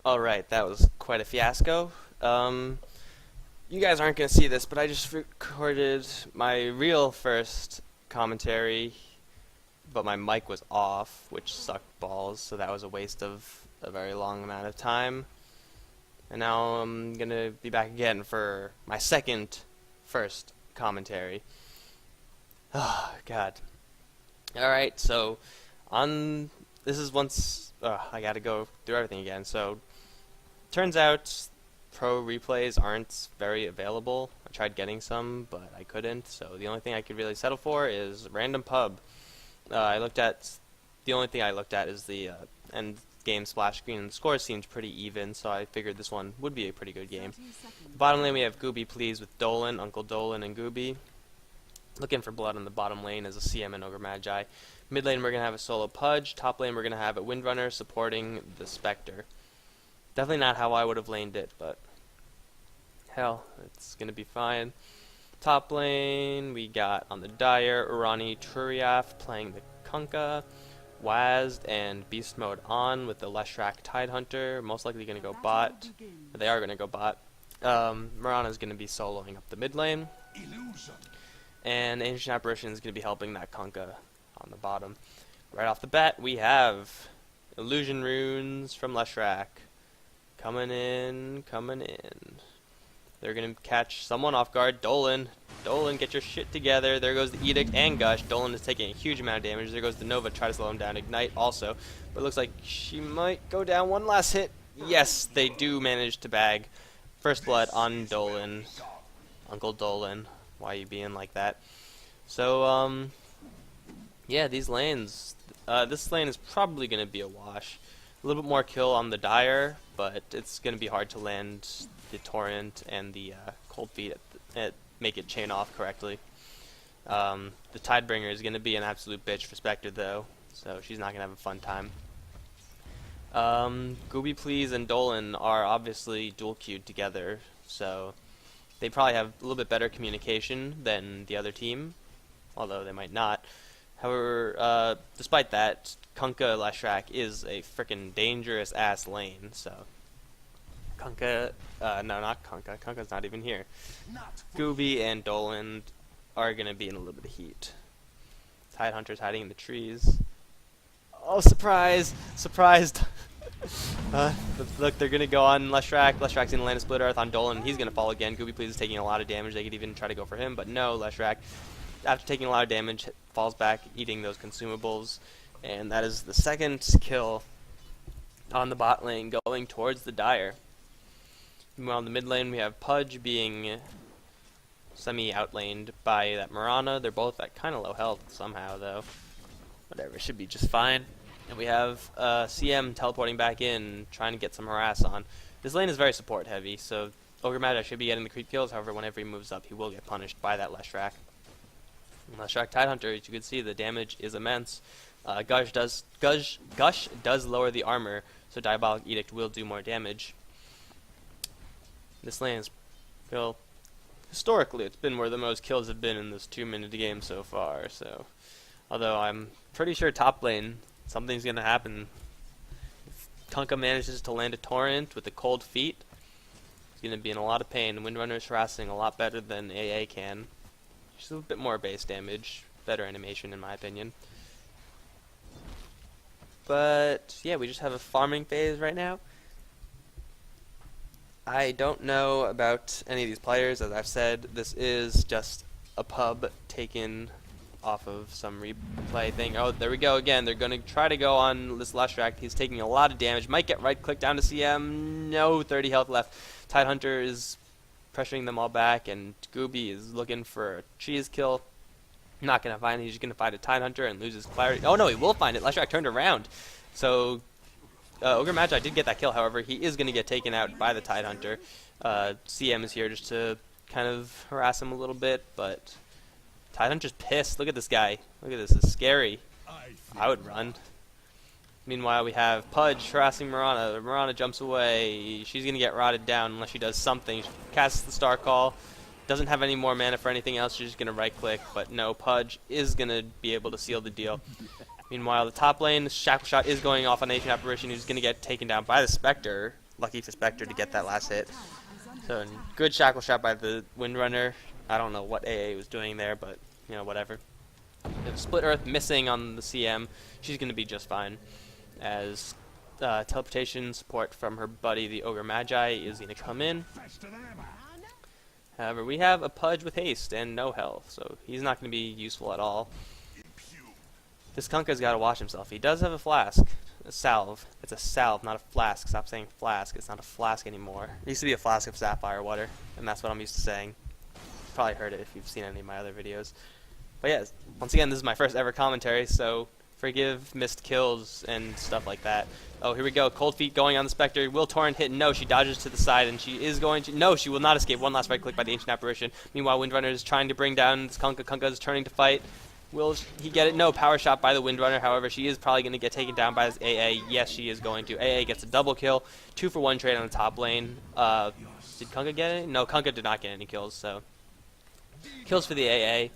Alright, that was quite a fiasco. You guys aren't going to see this, but I just recorded my real first commentary, but my mic was off, which sucked balls, so that was a waste of a very long amount of time. And now I'm going to be back again for my first commentary. Oh, God. Alright, so this is once I gotta go through everything again. So turns out pro replays aren't very available. I tried getting some, but I couldn't. So the only thing I could really settle for is random pub. The only thing I looked at is the end game splash screen, and the score seemed pretty even, so I figured this one would be a pretty good game. Bottom lane we have Gooby Please with Dolan, Uncle Dolan and Gooby. Looking for blood on the bottom lane as a CM and Ogre Magi. Mid lane we're going to have a solo Pudge. Top lane we're going to have a Windrunner supporting the Spectre. Definitely not how I would have laned it, but hell, it's going to be fine. Top lane we got on the Dire, Urani Turiaf playing the Kunkka. Wazd and Beast Mode on with the Leshrac Tidehunter. Most likely going to go bot. They are going to go bot. Mirana's going to be soloing up the mid lane. And Ancient Apparition is going to be helping that Kunkka on the bottom. Right off the bat, we have Illusion Runes from Leshrac. Coming in. They're going to catch someone off guard. Dolan, get your shit together. There goes the Edict and Gush. Dolan is taking a huge amount of damage. There goes the Nova, try to slow him down. Ignite also. But it looks like she might go down one last hit. Yes, they do manage to bag first blood on Dolan. Uncle Dolan. Why are you being like that? So, yeah, these lanes. This lane is probably going to be a wash. A little bit more kill on the Dire, but it's going to be hard to land the Torrent and the Cold Feet make it chain off correctly. The Tidebringer is going to be an absolute bitch for Spectre, though, so she's not going to have a fun time. Gooby Please and Dolan are obviously dual queued together, so they probably have a little bit better communication than the other team, although they might not. However, despite that, Kunkka Leshrac is a frickin' dangerous ass lane, so Kunkka, no, not Kunkka. Kunkka's not even here. Gooby and Dolan are gonna be in a little bit of heat. Tidehunter's hiding in the trees. Oh, surprise! Surprised! Look, they're gonna go on Leshrac. Leshrac's gonna land a Split Earth on Dolan. He's gonna fall again. Gooby Please is taking a lot of damage. They could even try to go for him, but no, Leshrac, after taking a lot of damage, falls back, eating those consumables, and that is the second kill on the bot lane going towards the Dire. Meanwhile, in the mid lane, we have Pudge being semi-outlaned by that Mirana. They're both at kind of low health somehow, though. Whatever, should be just fine. And we have CM teleporting back in, trying to get some harass on. This lane is very support heavy, so Ogre Magi should be getting the creep kills. However, whenever he moves up, he will get punished by that Leshrac. Leshrac Tidehunter, as you can see, the damage is immense. Gush does lower the armor, so Diabolic Edict will do more damage. This lane is, well, historically, it's been where the most kills have been in this 2-minute game so far. So, although I'm pretty sure top lane, something's gonna happen. If Kunkka manages to land a Torrent with the Cold Feet, he's gonna be in a lot of pain. Windrunner's harassing a lot better than AA can. Just a bit more base damage, better animation in my opinion. But yeah, we just have a farming phase right now. I don't know about any of these players. As I've said, this is just a pub taken off of some replay thing. Oh, there we go again. They're going to try to go on this Leshrac. He's taking a lot of damage. Might get right click down to CM. No, 30 health left. Tidehunter is pressuring them all back, and Gooby is looking for a cheese kill. Not going to find it. He's going to find a Tidehunter and loses clarity. Oh no, he will find it. Leshrac turned around. So Ogre Magi did get that kill, however, he is going to get taken out by the Tidehunter. CM is here just to kind of harass him a little bit, but Tidehunter's pissed. Look at this guy. Look at this. It's scary. I would run. Meanwhile, we have Pudge harassing Mirana. Mirana jumps away. She's going to get rotted down unless she does something. She casts the Star Call. Doesn't have any more mana for anything else. She's just going to right-click. But no, Pudge is going to be able to seal the deal. Meanwhile, the top lane, Shackle Shot is going off on Ancient Apparition, who's going to get taken down by the Spectre. lucky for Spectre to get that last hit. So good shackle shot by the Windrunner. I don't know what AA was doing there, but you know, whatever. If Split Earth missing on the CM, she's going to be just fine, as teleportation support from her buddy the Ogre Magi is going to come in. However, we have a Pudge with haste and no health, so he's not going to be useful at all. This Kunkka's got to watch himself. He does have a flask, a salve. It's a salve, not a flask. Stop saying flask. It's not a flask anymore. It used to be a flask of sapphire water, and that's what I'm used to saying. You've probably heard it if you've seen any of my other videos. But yeah, once again, this is my first ever commentary, so forgive missed kills and stuff like that. Oh, here we go. Cold Feet going on the Spectre. Will Torrent hit? No, she dodges to the side, and she is going to... No, she will not escape. One last right click by the Ancient Apparition. Meanwhile, Windrunner is trying to bring down this Kunkka. Kunkka is turning to fight. Will he get it? No, power shot by the Windrunner. However, she is probably going to get taken down by this AA. Yes, she is going to. AA gets a double kill. 2-for-1 trade on the top lane. Did Kunkka get any? No, Kunkka did not get any kills, so... Kills for the AA.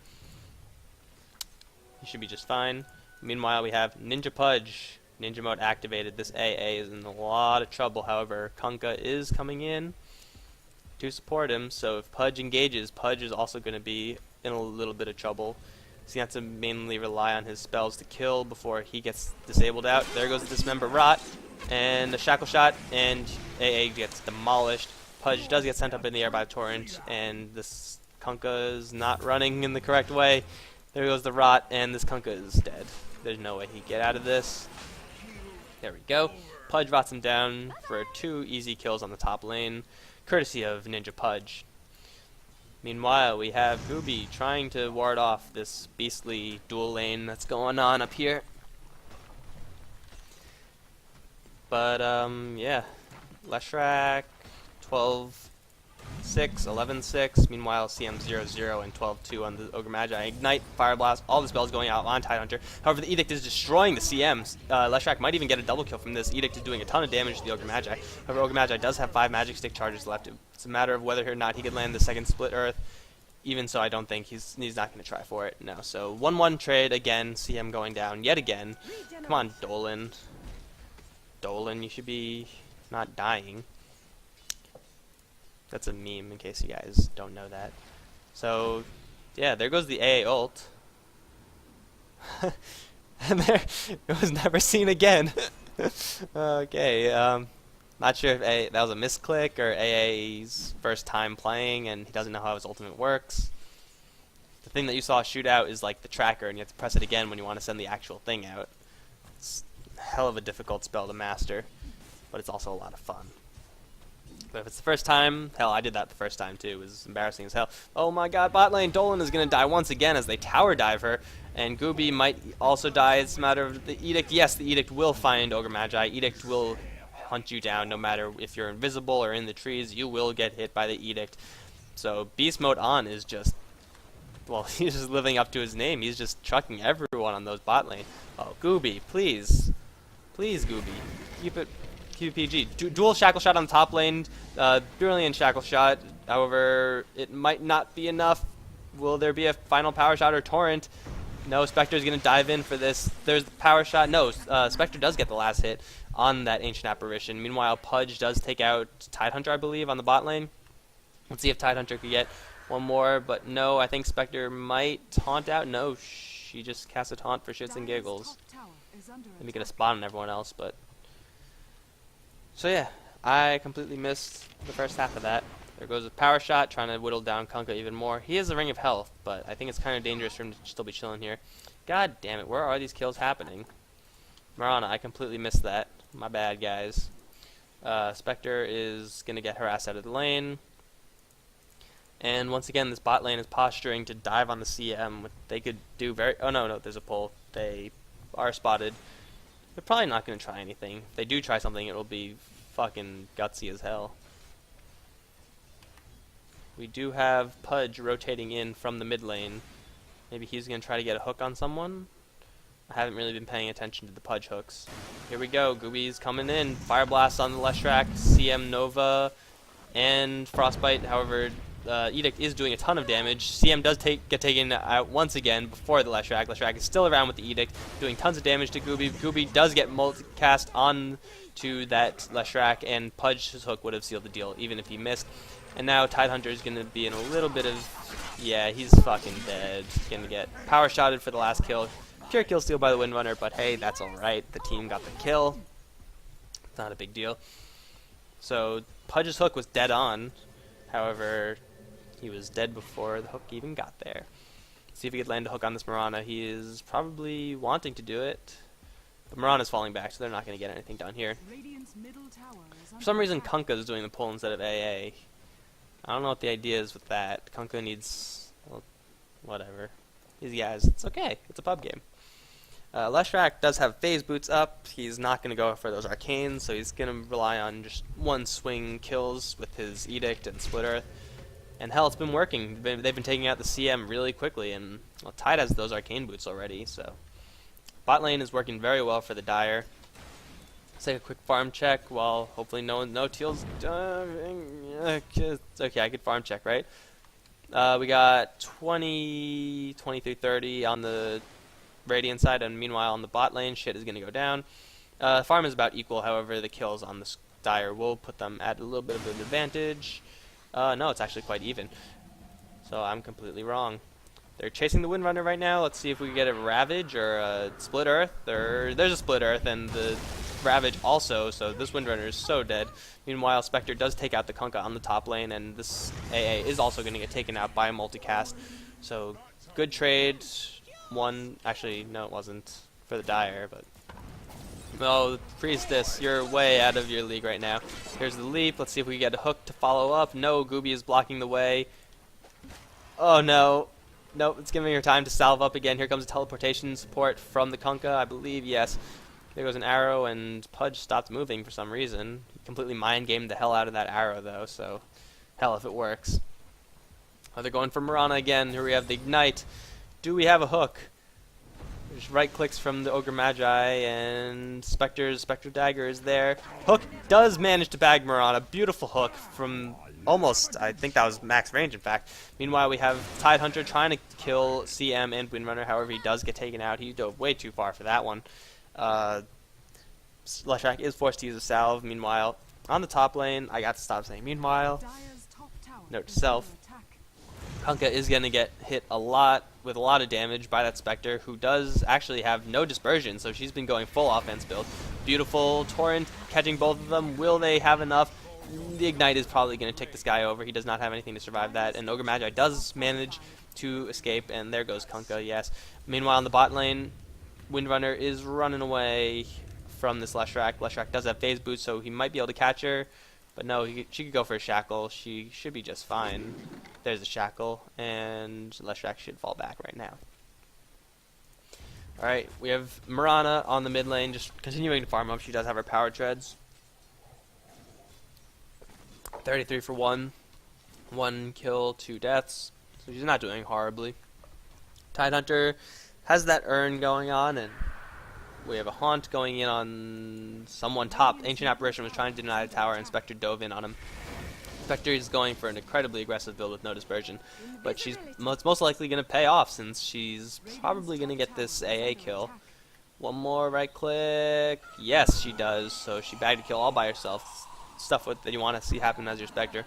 He should be just fine. Meanwhile, we have Ninja Pudge. Ninja mode activated. This AA is in a lot of trouble. However, Kunkka is coming in to support him. So if Pudge engages, Pudge is also going to be in a little bit of trouble. So he has to mainly rely on his spells to kill before he gets disabled out. There goes the Dismember Rot. And the Shackle Shot. And AA gets demolished. Pudge does get sent up in the air by Torrent. And this Kunkka is not running in the correct way. There goes the Rot, and this Kunkka is dead. There's no way he'd get out of this. There we go. Pudge rots him down for 2 easy kills on the top lane, courtesy of Ninja Pudge. Meanwhile, we have Gooby trying to ward off this beastly dual lane that's going on up here. But, yeah. Leshrac, 12-6, 11-6. Meanwhile, CM 0-0 and 12-2 on the Ogre Magi. Ignite, Fire Blast, all the spells going out on Tidehunter. However, the Edict is destroying the CMs. Leshrac might even get a double kill from this. Edict is doing a ton of damage to the Ogre Magi. However, Ogre Magi does have 5 Magic Stick charges left. It's a matter of whether or not he could land the second Split Earth. Even so, I don't think he's not going to try for it. No, so 1-1 trade again. CM going down yet again. Come on, Dolan. Dolan, you should be not dying. That's a meme, in case you guys don't know that. So, yeah, there goes the AA ult. And there, it was never seen again. Okay, not sure if that was a misclick or AA's first time playing and he doesn't know how his ultimate works. The thing that you saw shoot out is like the tracker, and you have to press it again when you want to send the actual thing out. It's a hell of a difficult spell to master, but it's also a lot of fun. But if it's the first time, hell, I did that the first time too. It was embarrassing as hell. Oh my god, bot lane, Dolan is going to die once again as they tower dive her. And Gooby might also die. It's a matter of the Edict. Yes, the Edict will find Ogre Magi. Edict will hunt you down no matter if you're invisible or in the trees. You will get hit by the Edict. So Beast Mode on is just, well, he's just living up to his name. He's just trucking everyone on those bot lane. Oh, Gooby, please. Please, Gooby. Keep it PG. Dual Shackle Shot on the top lane. Brilliant Shackle Shot. However, it might not be enough. Will there be a final Power Shot or Torrent? No, Spectre's going to dive in for this. There's the Power Shot. No, Spectre does get the last hit on that Ancient Apparition. Meanwhile, Pudge does take out Tidehunter, I believe, on the bot lane. Let's see if Tidehunter could get one more, but no, I think Spectre might taunt out. No, she just cast a taunt for shits and giggles. Let me get a spot on everyone else, but... So yeah, I completely missed the first half of that. There goes a Power Shot, trying to whittle down Kunkka even more. He has a Ring of Health, but I think it's kind of dangerous for him to still be chilling here. God damn it, where are these kills happening? Marana, I completely missed that. My bad, guys. Spectre is going to get her ass out of the lane. And once again, this bot lane is posturing to dive on the CM. They could do very... Oh, no, there's a pull. They are spotted. They're probably not going to try anything. If they do try something, it'll be fucking gutsy as hell. We do have Pudge rotating in from the mid lane. Maybe he's going to try to get a hook on someone. I haven't really been paying attention to the Pudge hooks. Here we go. Gooby's coming in. Fire Blast on the Leshrac, CM Nova, and Frostbite. However, Edict is doing a ton of damage. CM does get taken out once again before the Leshrac. Leshrac is still around with the Edict, doing tons of damage to Gooby. Gooby does get multicast on to that Leshrac, and Pudge's hook would have sealed the deal, even if he missed. And now Tidehunter is going to be in a little bit of... Yeah, he's fucking dead. He's going to get power shotted for the last kill. Pure kill steal by the Windrunner, but hey, that's alright. The team got the kill. It's not a big deal. So, Pudge's hook was dead on. However, he was dead before the hook even got there. See if he could land a hook on this Mirana. He is probably wanting to do it. But Mirana's falling back, so they're not going to get anything done here. For some reason, Kunkka is doing the pull instead of AA. I don't know what the idea is with that. Kunkka needs... Well, whatever. These guys, it's okay. It's a pub game. Leshrac does have phase boots up. He's not going to go for those arcanes, so he's going to rely on just one swing kills with his Edict and Split Earth. And hell, it's been working. They've been taking out the CM really quickly, and well, Tide has those arcane boots already, so... Bot lane is working very well for the Dire. Let's take a quick farm check while hopefully no teals... Okay, I could farm check, right? We got 20, 23, 30 on the Radiant side, and meanwhile on the bot lane, shit is going to go down. Farm is about equal, however, the kills on the Dire will put them at a little bit of an advantage. No, it's actually quite even. So I'm completely wrong. They're chasing the Windrunner right now. Let's see if we can get a Ravage or a Split Earth. There's a Split Earth and the Ravage also, so this Windrunner is so dead. Meanwhile, Spectre does take out the Kunkka on the top lane, and this AA is also going to get taken out by a multicast. So, good trade. One, actually, no it wasn't for the Dire, but... Oh, Priestess, you're way out of your league right now. Here's the leap. Let's see if we can get a hook to follow up. No, Gooby is blocking the way. Oh, no. Nope, it's giving her time to salve up again. Here comes a teleportation support from the Kunkka, I believe, yes. There goes an arrow, and Pudge stopped moving for some reason. He completely mind-gamed the hell out of that arrow, though, so hell if it works. Oh, they're going for Mirana again. Here we have the Ignite. Do we have a hook? Just right-clicks from the Ogre Magi, and Spectre Dagger is there. Hook does manage to bag Mirana. Beautiful hook from... Almost, I think that was max range, in fact. Meanwhile, we have Tidehunter trying to kill CM and Windrunner. However, he does get taken out. He dove way too far for that one. Leshrac is forced to use a salve. Meanwhile, on the top lane, I got to stop saying meanwhile. Note to self. Kunkka is going to get hit with a lot of damage by that Spectre, who does actually have no dispersion, so she's been going full offense build. Beautiful Torrent catching both of them. Will they have enough? The Ignite is probably going to take this guy over. He does not have anything to survive that. And Ogre Magi does manage to escape, and there goes Kunkka, yes. Meanwhile, on the bot lane, Windrunner is running away from this Leshrac. Leshrac does have phase boots, so he might be able to catch her. But no, she could go for a shackle. She should be just fine. There's a shackle, and Leshrac should fall back right now. Alright, we have Mirana on the mid lane, just continuing to farm up. She does have her power treads. 33 for 1 kill, 2 deaths, so she's not doing horribly. Tidehunter has that urn going on, and we have a haunt going in on someone top. Ancient Apparition was trying to deny the tower, and Spectre dove in on him. Spectre is going for an incredibly aggressive build with no dispersion, but she's most likely going to pay off since she's probably going to get this AA kill. One more right click. Yes, she does, so she bagged a kill all by herself. Stuff that you want to see happen as your Spectre.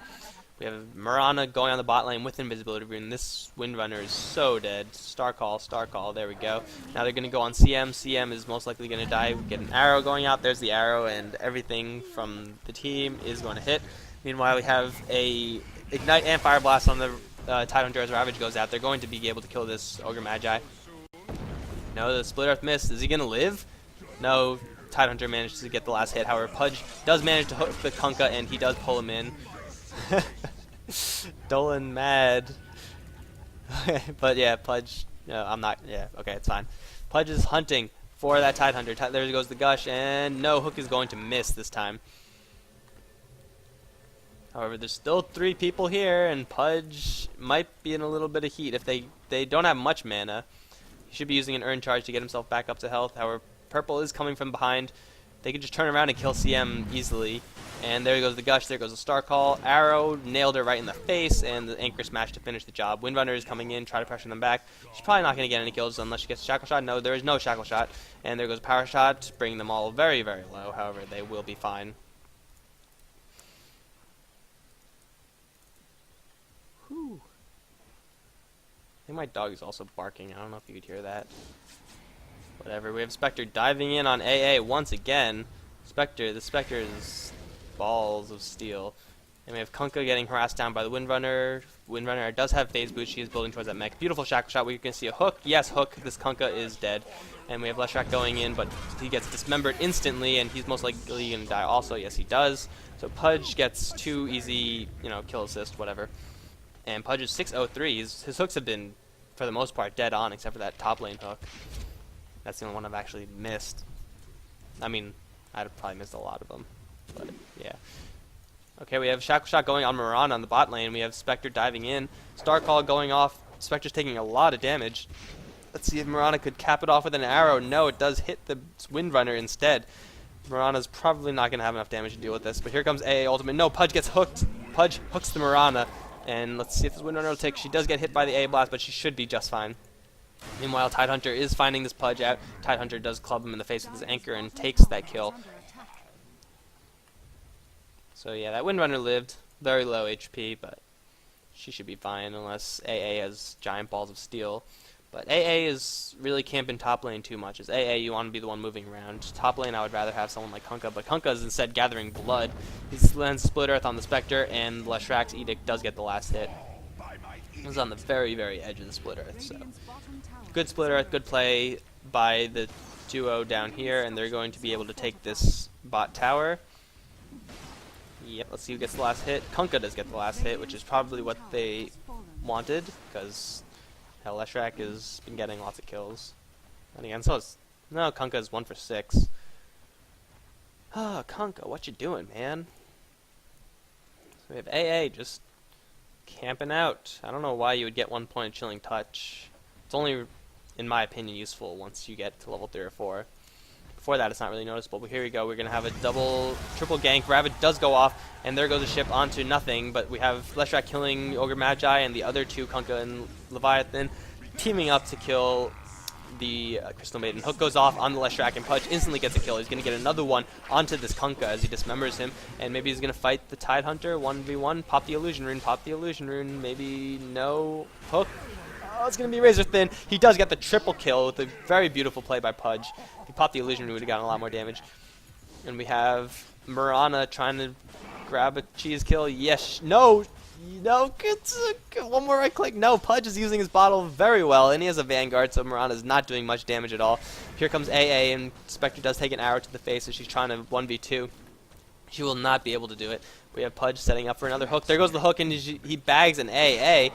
We have Mirana going on the bot lane with Invisibility Rune. This Windrunner is so dead. Star Call, there we go. Now they're going to go on CM. CM is most likely going to die. We get an arrow going out. There's the arrow, and everything from the team is going to hit. Meanwhile, we have a Ignite and Fire Blast on the Tidehunter as Ravage goes out. They're going to be able to kill this Ogre Magi. No, the Split Earth missed. Is he going to live? No. Tidehunter managed to get the last hit. However, Pudge does manage to hook the Kunkka, and he does pull him in. Dolan mad. But yeah, Pudge... No, I'm not... Yeah, okay, it's fine. Pudge is hunting for that Tidehunter. There goes the Gush, and no, Hook is going to miss this time. However, there's still 3 people here, and Pudge might be in a little bit of heat. If they don't have much mana, he should be using an Urn Charge to get himself back up to health. However, Purple is coming from behind. They could just turn around and kill CM easily. And there goes the Gush, there goes the Star Call. Arrow nailed her right in the face, and the Anchor Smash to finish the job. Windrunner is coming in, try to pressure them back. She's probably not going to get any kills unless she gets a Shackle Shot. No, there is no Shackle Shot. And there goes Power Shot, bringing them all very, very low. However, they will be fine. Whew. I think my dog is also barking. I don't know if you could hear that. Whatever. We have Spectre diving in on AA once again. The Spectre is balls of steel. And we have Kunkka getting harassed down by the Windrunner. Windrunner does have phase boost. She is building towards that mech. Beautiful Shackle Shot. We can see a hook. Yes, hook. This Kunkka is dead. And we have Leshrac going in, but he gets dismembered instantly, and he's most likely going to die also. Yes, he does. So Pudge gets 2 easy, kill assist, whatever. And Pudge is 603. His hooks have been, for the most part, dead on, except for that top lane hook. That's the only one I've actually missed. I mean, I'd have probably missed a lot of them. But, yeah. Okay, we have Shackle Shot going on Mirana on the bot lane. We have Spectre diving in. Star Call going off. Spectre's taking a lot of damage. Let's see if Mirana could cap it off with an arrow. No, it does hit the Windrunner instead. Mirana's probably not going to have enough damage to deal with this. But here comes AA Ultimate. No, Pudge gets hooked. Pudge hooks the Mirana. And let's see if this Windrunner will take. She does get hit by the A Blast, but she should be just fine. Meanwhile, Tidehunter is finding this Pudge out. Tidehunter does club him in the face with his anchor and takes that kill. So yeah, that Windrunner lived. Very low HP, but she should be fine unless AA has giant balls of steel. But AA is really camping top lane too much. As AA, you want to be the one moving around. Top lane, I would rather have someone like Kunkka, but Kunkka is instead gathering blood. He lands Split Earth on the Spectre, and Leshrac's Edict does get the last hit. It was on the very, very edge of the Split Earth, so good Split Earth, good play by the duo down here, and they're going to be able to take this bot tower. Yep, let's see who gets the last hit. Kunkka does get the last hit, which is probably what they wanted, because Leshrac has been getting lots of kills. And again, so it's... No, Kunkka is 1 for 6. Ah, Kunkka, what you doing, man? So we have AA just camping out. I don't know why you would get 1 point of Chilling Touch. It's only, in my opinion, useful once you get to level 3 or 4. Before that, it's not really noticeable, but here we go. We're going to have a triple gank. Rabbit does go off, and there goes the ship onto nothing, but we have Leshrac killing Ogre Magi, and the other two, Kunkka and Leviathan, teaming up to kill the Crystal Maiden. Hook goes off on the Leshrac, and Pudge instantly gets a kill. He's going to get another one onto this Kunkka as he dismembers him, and maybe he's going to fight the Tidehunter 1v1. Pop the Illusion Rune, pop the Illusion Rune. Maybe no hook. Oh, it's going to be razor thin. He does get the triple kill with a very beautiful play by Pudge. If he popped the Illusion, we would have gotten a lot more damage. And we have Mirana trying to grab a cheese kill. Yes. No. No. One more right click. No. Pudge is using his bottle very well, and he has a Vanguard, so Mirana is not doing much damage at all. Here comes AA, and Spectre does take an arrow to the face as she's trying to 1v2. She will not be able to do it. We have Pudge setting up for another hook. There goes the hook, and he bags an AA.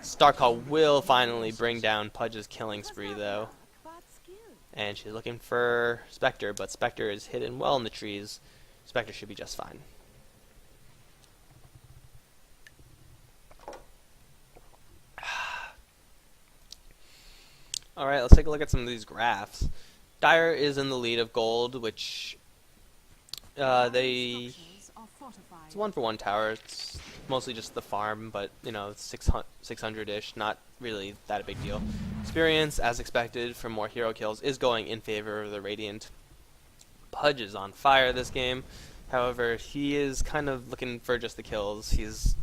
Starcall will finally bring down Pudge's killing spree, though. And she's looking for Spectre, but Spectre is hidden well in the trees. Spectre should be just fine. Alright, let's take a look at some of these graphs. Dire is in the lead of gold, which it's 1-for-1 tower. It's mostly just the farm, but it's 600-ish, not really that a big deal. Experience, as expected, for more hero kills is going in favor of the Radiant. Pudge is on fire this game. However, he is kind of looking for just the kills. He's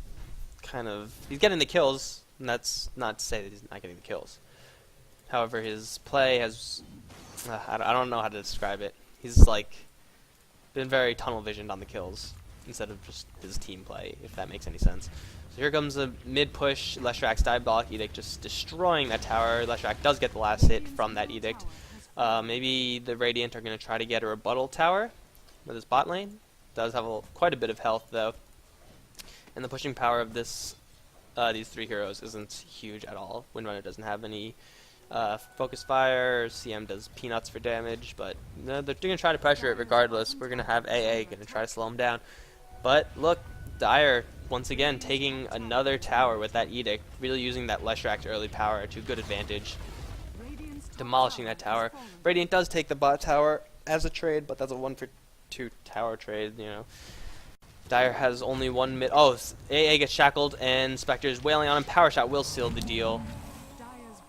getting the kills, and that's not to say that he's not getting the kills. However, his play has I don't know how to describe it. He's been very tunnel visioned on the kills instead of just his team play, if that makes any sense. So here comes a mid-push, Leshrac's Diabolic Edict just destroying that tower. Leshrac does get the last hit from that Edict. Maybe the Radiant are going to try to get a rebuttal tower with his bot lane. Does have quite a bit of health, though. And the pushing power of these three heroes isn't huge at all. Windrunner doesn't have any Focus Fire, CM does peanuts for damage, but they're going to try to pressure it regardless. We're going to have AA going to try to slow him down. But look, Dire, once again, taking another tower with that Edict, really using that Leshrac's early power to good advantage, demolishing that tower. Radiant does take the bot tower as a trade, but that's a 1 for two tower trade, you know. Dire has only one mid. Oh, AA gets shackled, and Spectre's wailing on him. Power shot will seal the deal.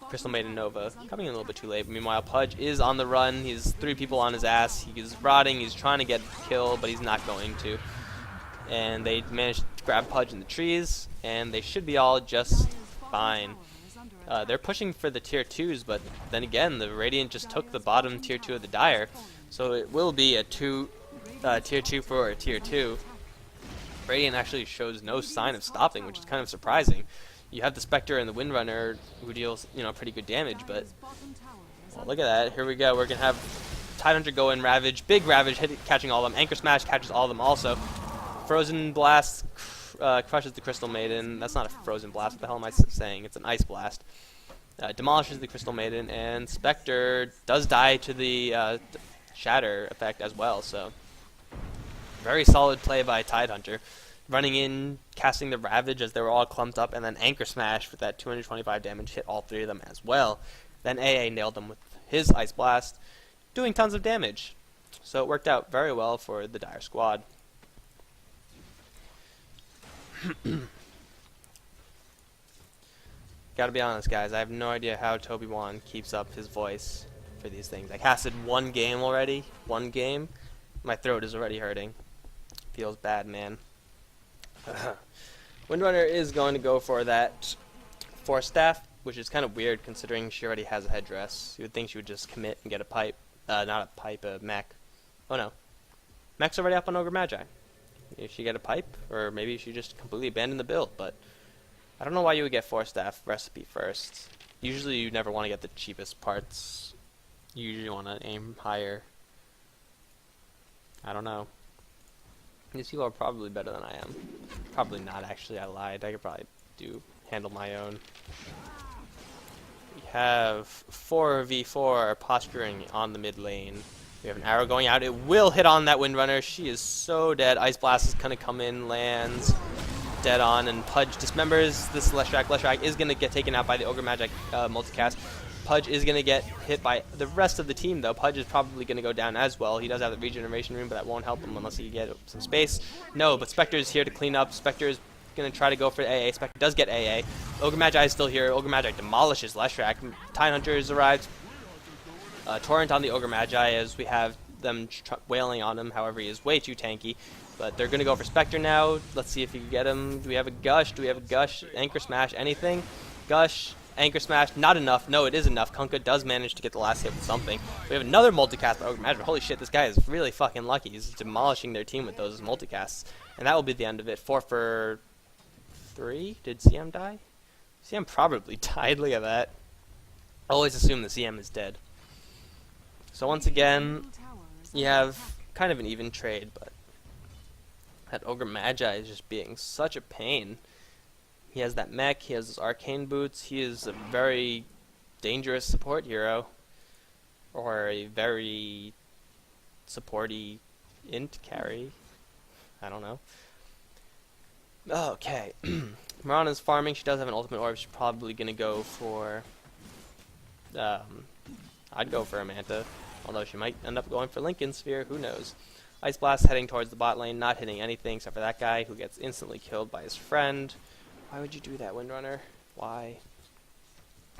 Crystal Maiden Nova coming in a little bit too late. Meanwhile, Pudge is on the run. He's 3 people on his ass. He is rotting. He's trying to get killed, but he's not going to. And they managed to grab Pudge in the trees, and they should be all just fine. They're pushing for the tier 2s, but then again, the Radiant just took the bottom tier 2 of the Dire, so it will be a tier 2 for a tier 2. Radiant actually shows no sign of stopping, which is kind of surprising. You have the Spectre and the Windrunner who deals, you know, pretty good damage, but well, look at that. Here we go. We're gonna have Tidehunter go in, Ravage, big Ravage, catching all of them. Anchor Smash catches all of them also. Frozen Blast crushes the Crystal Maiden. That's not a Frozen Blast. What the hell am I saying? It's an Ice Blast. Demolishes the Crystal Maiden, and Spectre does die to the Shatter effect as well. So very solid play by Tidehunter. Running in, casting the Ravage as they were all clumped up, and then Anchor Smash with that 225 damage hit all 3 of them as well. Then AA nailed them with his Ice Blast, doing tons of damage. So it worked out very well for the Dire squad. Gotta be honest, guys, I have no idea how Toby Wan keeps up his voice for these things. I casted 1 game already. 1 game. My throat is already hurting. Feels bad, man. Windrunner is going to go for that Force Staff, which is kind of weird considering she already has a headdress. You would think she would just commit and get a pipe. Not a pipe, a mech. Oh no. Mech's already up on Ogre Magi. If she get a pipe, or maybe she just completely abandoned the build, but I don't know why you would get Force Staff recipe first. Usually you never want to get the cheapest parts. You usually want to aim higher. I don't know. These people are probably better than I am. Probably not, actually. I lied. I could probably handle my own. We have 4v4 posturing on the mid lane. We have an arrow going out. It will hit on that Windrunner. She is so dead. Ice Blast is going to come in, lands dead on, and Pudge dismembers this Leshrac. Leshrac is going to get taken out by the Ogre Magic multicast. Pudge is going to get hit by the rest of the team, though. Pudge is probably going to go down as well. He does have the regeneration rune, but that won't help him unless he get some space. No, but Spectre is here to clean up. Spectre is going to try to go for AA. Spectre does get AA. Ogre Magi is still here. Ogre Magi demolishes Leshrac. Tidehunter has arrived. Torrent on the Ogre Magi as we have them wailing on him. However, he is way too tanky. But they're going to go for Spectre now. Let's see if you can get him. Do we have a Gush? Do we have a Gush? Anchor Smash? Anything? Gush. Anchor Smash, not enough. No, it is enough. Kunkka does manage to get the last hit with something. We have another multicast by Ogre Magi. Holy shit, this guy is really fucking lucky. He's demolishing their team with those multicasts. And that will be the end of it. 4 for 3? Did CM die? CM probably died. Look at that. I always assume the CM is dead. So once again, you have kind of an even trade, but that Ogre Magi is just being such a pain. He has that mech, he has his arcane boots, he is a very dangerous support hero. Or a very supporty int carry. I don't know. Okay. Mirana's farming, she does have an ultimate orb, she's probably gonna go for I'd go for a Manta, although she might end up going for Lincoln Sphere, who knows. Ice Blast heading towards the bot lane, not hitting anything except for that guy who gets instantly killed by his friend. Why would you do that, Windrunner? Why?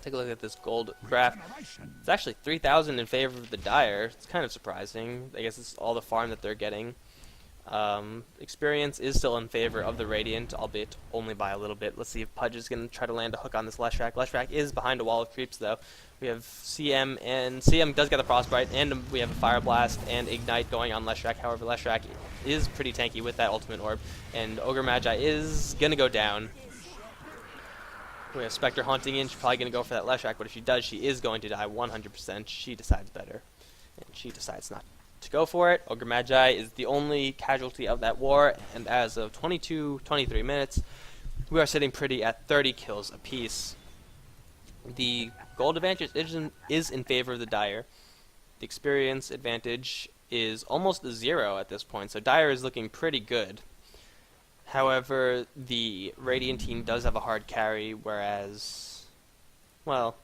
Take a look at this gold graph. It's actually 3,000 in favor of the Dire. It's kind of surprising. I guess it's all the farm that they're getting. Experience is still in favor of the Radiant, albeit only by a little bit. Let's see if Pudge is going to try to land a hook on this Leshrac. Leshrac is behind a wall of creeps, though. We have CM, and CM does get the Frostbite, and we have a Fire Blast and Ignite going on Leshrac. However, Leshrac is pretty tanky with that ultimate orb, and Ogre Magi is going to go down. We have Spectre haunting in. She's probably going to go for that Leshrac, but if she does, she is going to die 100%. She decides better, and she decides not to go for it. Ogre Magi is the only casualty of that war, and as of 23 minutes, we are sitting pretty at 30 kills apiece. The gold advantage is in favor of the Dire. The experience advantage is almost 0 at this point, so Dire is looking pretty good. However, the Radiant team does have a hard carry, whereas, well,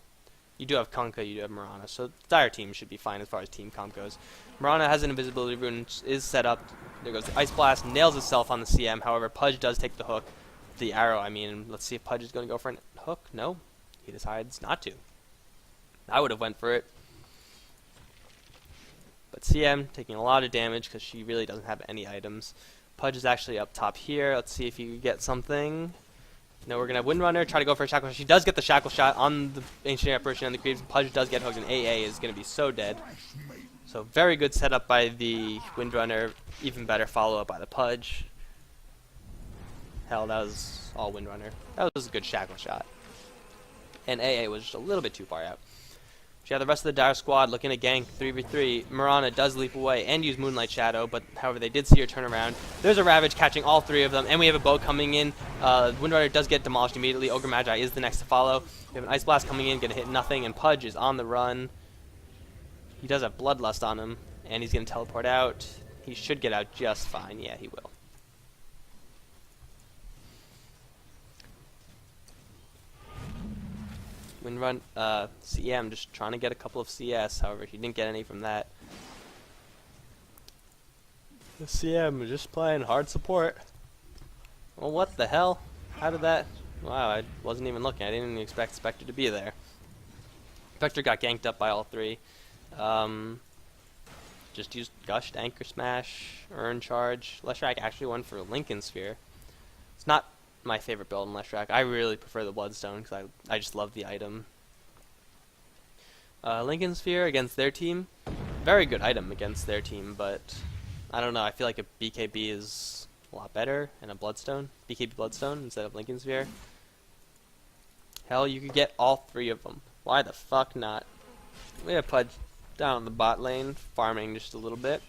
You do have Kunkka, you do have Mirana, so dire team should be fine as far as team comp goes. Mirana has an invisibility rune, is set up. There goes the Ice Blast, nails itself on the CM. However, Pudge does take the hook, the arrow. I mean, let's see if Pudge is going to go for a hook. No, he decides not to. I would have went for it. But CM taking a lot of damage because she really doesn't have any items. Pudge is actually up top here. Let's see if he can get something. No, we're going to have Windrunner, try to go for a Shackle Shot. She does get the Shackle Shot on the Ancient Apparition and the Creeps. Pudge does get hooked, and AA is going to be so dead. So very good setup by the Windrunner. Even better follow-up by the Pudge. Hell, that was all Windrunner. That was a good Shackle Shot. And AA was just a little bit too far out. You have the rest of the Dire Squad looking to gank 3v3. Mirana does leap away and use Moonlight Shadow, but however they did see her turn around. There's a Ravage catching all three of them, and we have a bow coming in. Windrunner does get demolished immediately. Ogre Magi is the next to follow. We have an Ice Blast coming in, going to hit nothing, and Pudge is on the run. He does have Bloodlust on him, and he's going to teleport out. He should get out just fine. Yeah, he will. Windrun, CM just trying to get a couple of CS, however he didn't get any from that. The CM is just playing hard support. Well, what the hell? How did that... Wow, I wasn't even looking. I didn't even expect Spectre to be there. Spectre got ganked up by all three. Just used Gushed, Anchor Smash, Earn Charge. Leshrac actually went for Lincoln Sphere. It's not my favorite build in Leshrac. I really prefer the Bloodstone because I just love the item. Lincoln Sphere against their team. Very good item against their team, but I don't know. I feel like a BKB is a lot better and a Bloodstone. BKB Bloodstone instead of Lincoln Sphere. Hell, you could get all three of them. Why the fuck not? We have Pudge down in the bot lane, farming just a little bit.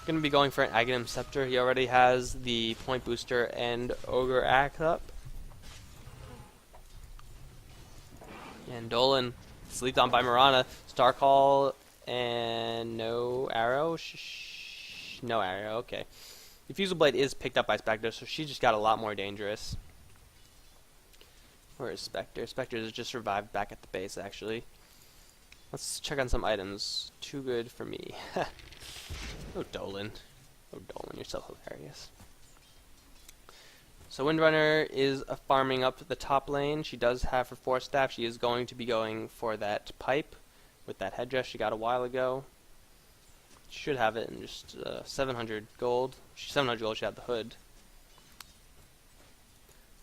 Going to be going for an Aghanim Scepter. He already has the Point Booster and Ogre Axe up. And Dolan sleeped on by Mirana. Star Call and no arrow. No arrow, okay. Diffusal Blade is picked up by Spectre, so she just got a lot more dangerous. Where is Spectre? Spectre has just survived back at the base, actually. Let's check on some items. Too good for me. Oh, Dolan. Oh, Dolan, you're so hilarious. So Windrunner is farming up the top lane. She does have her Force Staff. She is going to be going for that pipe with that headdress she got a while ago. She should have it in just 700 gold. 700 gold, she had the hood.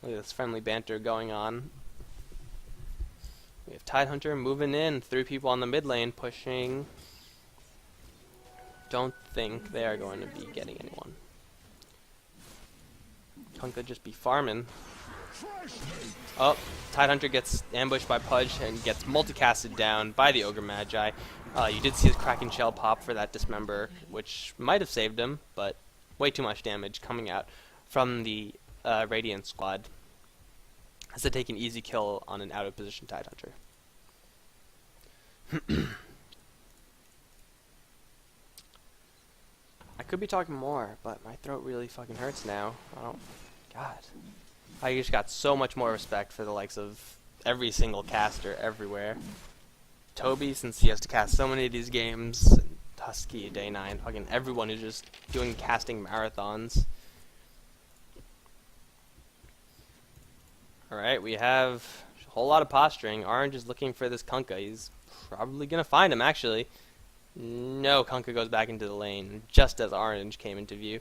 Look at this friendly banter going on. We have Tidehunter moving in. 3 people on the mid lane pushing. Don't think they are going to be getting anyone. Kunkka just be farming. Oh, Tidehunter gets ambushed by Pudge and gets multicasted down by the Ogre Magi. You did see his Kraken Shell pop for that Dismember, which might have saved him, but way too much damage coming out from the Radiant squad. Has to take an easy kill on an out-of-position Tidehunter. I could be talking more, but my throat really fucking hurts now. God. I just got so much more respect for the likes of every single caster everywhere. Toby, since he has to cast so many of these games, and Husky, Day 9, fucking everyone is just doing casting marathons. Alright, we have a whole lot of posturing. Orange is looking for this Kunkka. He's probably gonna find him, actually. No, Kunkka goes back into the lane just as Orange came into view.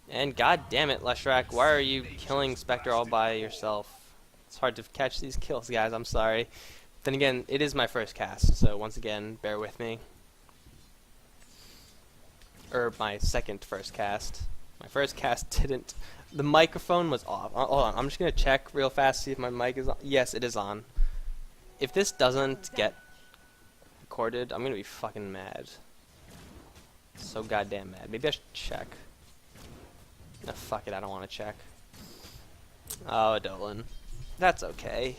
And god damn it, Leshrac, why are you killing Spectre all by yourself? It's hard to catch these kills, guys, I'm sorry. Then again, it is my first cast, so once again, bear with me. Or my second first cast. My first cast didn't... The microphone was off. Hold on, I'm just going to check real fast, see if my mic is on. Yes, it is on. If this doesn't get recorded, I'm going to be fucking mad. So goddamn mad. Maybe I should check. No, fuck it, I don't want to check. Oh, Dolan. That's okay.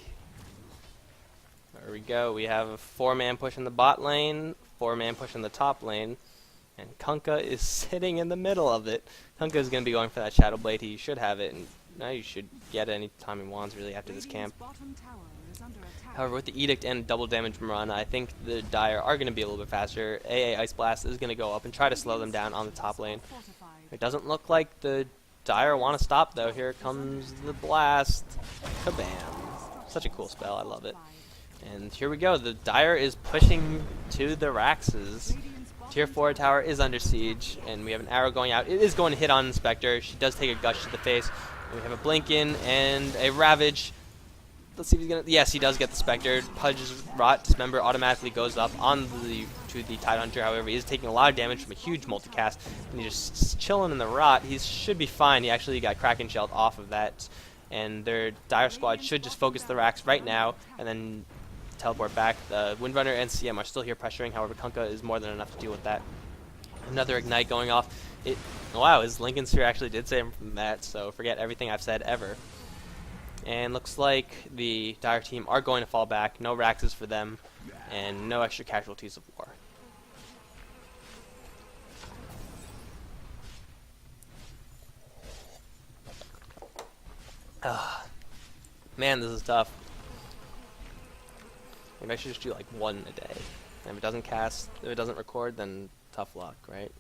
There we go. We have a 4-man push in the bot lane, 4-man push in the top lane, and Kunkka is sitting in the middle of it. Kunkka is going to be going for that Shadow Blade. He should have it, and now you should get it any time he wants, really, after this camp. However, with the Edict and double damage Mirana, I think the Dire are going to be a little bit faster. AA Ice Blast is going to go up and try to slow them down on the top lane. It doesn't look like the Dire want to stop, though. Here comes the blast. Kabam. Such a cool spell. I love it. And here we go. The Dire is pushing to the Raxes. Tier 4 tower is under siege, and we have an arrow going out. It is going to hit on Spectre. She does take a gush to the face. And we have a blink in and a Ravage. Let's see if he's gonna. Yes, he does get the Spectre. Pudge's Rot Dismember automatically goes up on to the Tidehunter. However, he is taking a lot of damage from a huge multicast, and he's just chilling in the Rot. He should be fine. He actually got Kraken Shelled off of that, and their Dire squad should just focus the Rax right now, and then teleport back. The Windrunner and CM are still here pressuring. However, Kunkka is more than enough to deal with that. Another Ignite going off. Wow, his Lincoln Sphere actually did save him from that, so forget everything I've said ever. And looks like the Dire team are going to fall back. No Raxes for them, and no extra casualties of war. Man, this is tough. Maybe I should just do like one a day. And if it doesn't cast, if it doesn't record, then tough luck, right?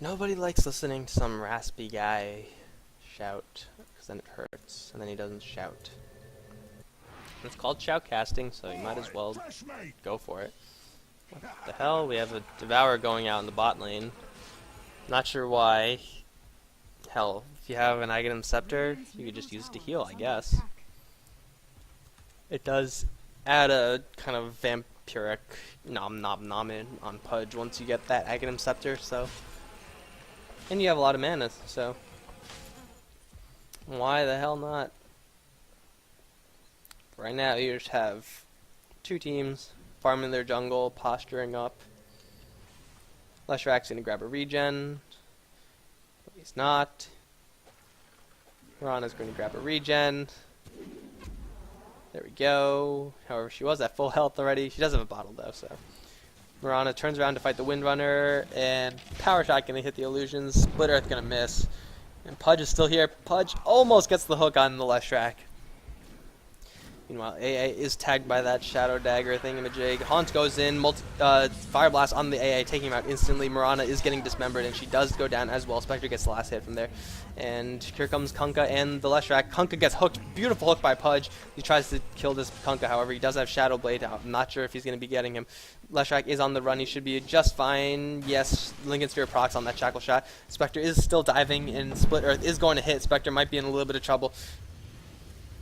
Nobody likes listening to some raspy guy shout, because then it hurts, and then he doesn't shout. It's called shoutcasting, so you might as well go for it. What the hell? We have a Devourer going out in the bot lane. Not sure why. Hell, if you have an Aghanim Scepter, you could just use it to heal, I guess. It does add a kind of vampiric nom nom nom on Pudge once you get that Aghanim Scepter, so. And you have a lot of mana, so. Why the hell not? Right now you just have two teams farming their jungle, posturing up. Leshrak's gonna grab a regen. He's not. Mirana's gonna grab a regen. There we go. However, she was at full health already. She does have a bottle though, so. Mirana turns around to fight the Windrunner, and Power Shot gonna hit the illusions. Split Earth gonna miss. And Pudge is still here. Pudge almost gets the hook on the Leshrak. Meanwhile, AA is tagged by that Shadow Dagger thingamajig. Haunt goes in, Fire Blast on the AA, taking him out instantly. Mirana is getting dismembered, and she does go down as well. Spectre gets the last hit from there. And here comes Kunkka and the Leshrak. Kunkka gets hooked. Beautiful hook by Pudge. He tries to kill this Kunkka, however, he does have Shadow Blade out. I'm not sure if he's going to be getting him. Leshrak is on the run. He should be just fine. Yes, Lincoln Sphere procs on that Shackle Shot. Spectre is still diving, and Split Earth is going to hit. Spectre might be in a little bit of trouble.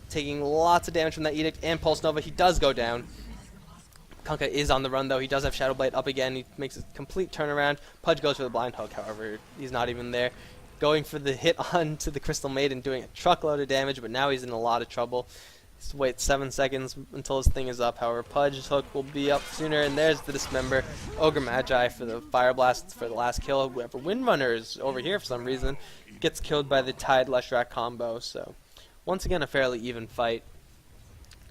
Taking lots of damage from that Edict and Pulse Nova. He does go down. Kunkka is on the run, though. He does have Shadow Blade up again. He makes a complete turnaround. Pudge goes for the blind hook, however, he's not even there. Going for the hit on to the Crystal Maiden, doing a truckload of damage, but now he's in a lot of trouble. He's to wait 7 seconds until his thing is up. However, Pudge's hook will be up sooner, and there's the Dismember. Ogre Magi for the Fire Blast for the last kill. Whoever Windrunner is over here for some reason gets killed by the Tide Leshrak combo, so. Once again, a fairly even fight.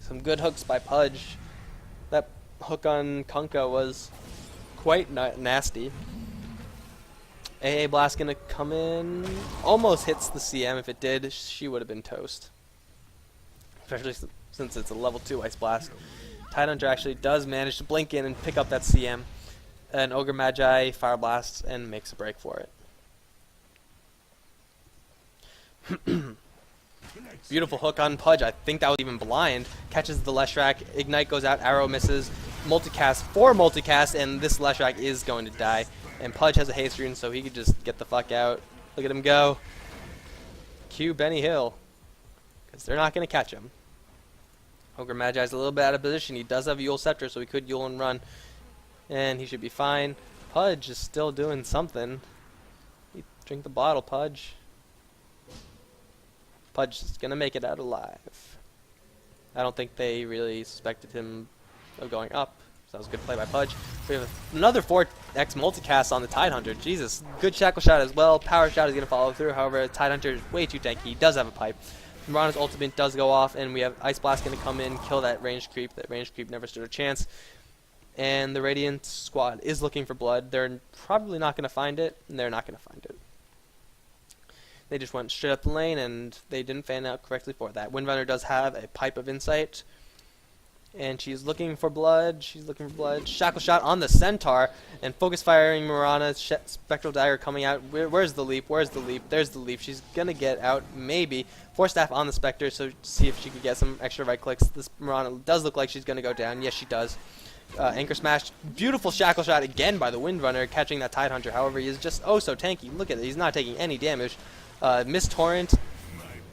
Some good hooks by Pudge. That hook on Kunkka was quite nasty. AA Blast gonna come in. Almost hits the CM. If it did, she would have been toast. Especially since it's a level 2 Ice Blast. Tidehunter actually does manage to blink in and pick up that CM. And Ogre Magi Fire Blasts and makes a break for it. Beautiful hook on Pudge. I think that was even blind. Catches the Leshrak. Ignite goes out. Arrow misses. Multicast. 4 multicast, and this Leshrak is going to die. And Pudge has a haste rune, so he could just get the fuck out. Look at him go. Cue Benny Hill. Because they're not going to catch him. Ogre Magi's a little bit out of position. He does have Yule Scepter, so he could Yule and run. And he should be fine. Pudge is still doing something. Drink the bottle, Pudge. Pudge is going to make it out alive. I don't think they really suspected him of going up. So that was a good play by Pudge. We have another 4x multicast on the Tidehunter. Jesus. Good Shackle Shot as well. Power Shot is going to follow through. However, Tidehunter is way too tanky. He does have a pipe. Mirana's ultimate does go off, and we have Ice Blast going to come in, kill that ranged creep. That ranged creep never stood a chance. And the Radiant squad is looking for blood. They're probably not going to find it, and they're not going to find it. They just went straight up the lane, and they didn't fan out correctly for that. Windrunner does have a Pipe of Insight, and she's looking for blood. She's looking for blood. Shackle Shot on the Centaur, and focus firing Mirana. Spectral Dagger coming out. Where's the leap? Where's the leap? There's the leap. She's going to get out, maybe. Force Staff on the Spectre, so see if she could get some extra right clicks. This Mirana does look like she's going to go down. Yes, she does. Anchor Smash. Beautiful Shackle Shot again by the Windrunner, catching that Tidehunter. However, he is just oh so tanky. Look at it. He's not taking any damage. Missed Torrent.